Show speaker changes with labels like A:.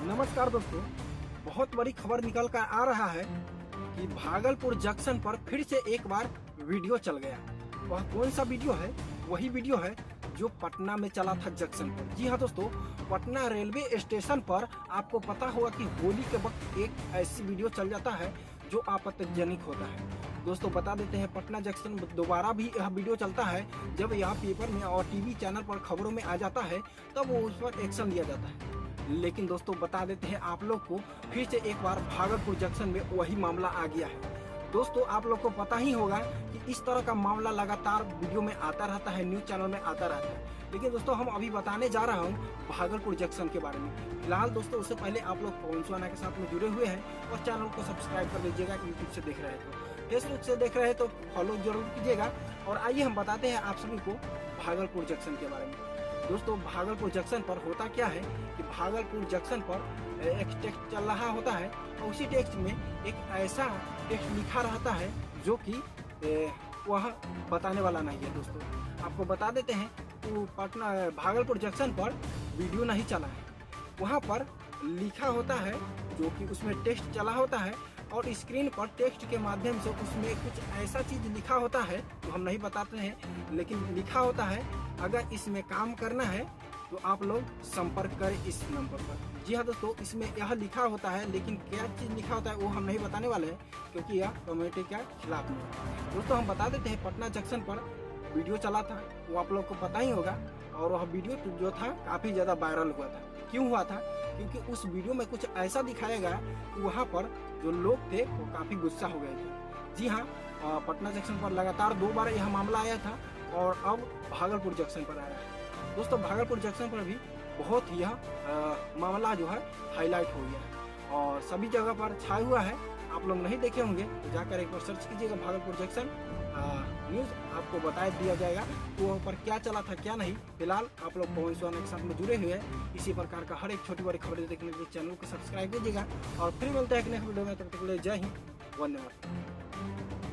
A: नमस्कार दोस्तों, बहुत बड़ी खबर निकल कर आ रहा है कि भागलपुर जंक्शन पर फिर से एक बार वीडियो चल गया। वह कौन सा वीडियो है? वही वीडियो है जो पटना में चला था जंक्शन पर। जी हाँ दोस्तों, पटना रेलवे स्टेशन पर आपको पता होगा कि होली के वक्त एक ऐसी वीडियो चल जाता है जो आपत्तिजनक होता है। दोस्तों बता देते हैं, पटना जंक्शन दोबारा भी यह वीडियो चलता है। जब यह पेपर में और टीवी चैनल पर खबरों में आ जाता है तब वो उस पर एक्शन लिया जाता है। लेकिन दोस्तों बता देते हैं आप लोग को, फिर से एक बार भागलपुर जंक्शन में वही मामला आ गया है। दोस्तों आप लोग को पता ही होगा कि इस तरह का मामला लगातार वीडियो में आता रहता है, न्यूज चैनल में आता रहता है। लेकिन दोस्तों हम अभी बताने जा रहा हूँ भागलपुर जंक्शन के बारे में। फिलहाल दोस्तों उससे पहले आप लोग पवन सुहाना के साथ में जुड़े हुए हैं और चैनल को सब्सक्राइब कर लीजिएगा। यूट्यूब से देख रहे हैं तो, फेसबुक से देख रहे हैं तो फॉलो जरूर कीजिएगा। और आइए हम बताते हैं आप सभी को भागलपुर जंक्शन के बारे में। दोस्तों भागलपुर जंक्शन पर होता क्या है कि भागलपुर जंक्शन पर एक टेक्स्ट चल रहा होता है और उसी टेक्स्ट में एक ऐसा टेक्स्ट लिखा रहता है जो कि वह बताने वाला नहीं है। दोस्तों आपको बता देते हैं तो पटना भागलपुर जंक्शन पर वीडियो नहीं चला है, वहाँ पर लिखा होता है जो कि उसमें टेक्स्ट चला होता है और स्क्रीन पर टेक्स्ट के माध्यम से उसमें कुछ ऐसा चीज लिखा होता है तो हम नहीं बताते हैं, लेकिन लिखा होता है अगर इसमें काम करना है तो आप लोग संपर्क करें इस नंबर पर। जी हाँ दोस्तों, इसमें यह लिखा होता है, लेकिन क्या चीज़ लिखा होता है वो हम नहीं बताने वाले हैं क्योंकि यह कम्युनिटी के खिलाफ नहीं है। दोस्तों हम बता देते हैं, पटना जंक्शन पर वीडियो चला था, वो आप लोग को पता ही होगा। और वह वीडियो जो था काफ़ी ज़्यादा वायरल हुआ था। क्यों हुआ था? क्योंकि उस वीडियो में कुछ ऐसा दिखाया गया कि वहाँ पर जो लोग थे वो काफ़ी गुस्सा हो गए थे। जी हाँ, पटना जंक्शन पर लगातार 2 बार यह मामला आया था और अब भागलपुर जंक्शन पर आया है। दोस्तों भागलपुर जंक्शन पर भी बहुत ही यह मामला जो है हाईलाइट हो गया है और सभी जगह पर छाया हुआ है। आप लोग नहीं देखे होंगे तो जाकर एक बार सर्च कीजिएगा भागलपुर जंक्शन न्यूज़, आपको बता दिया जाएगा तो वहाँ पर क्या चला था क्या नहीं। फिलहाल आप लोग पवन सुहाना के साथ में जुड़े हुए हैं। इसी प्रकार का हर एक छोटी बड़ी खबरें देखने के लिए चैनल को सब्सक्राइब कीजिएगा और फिर मिलते हैं एक नेक्स्ट वीडियो में। तब तक के लिए जय हिंद, वंदे मातरम।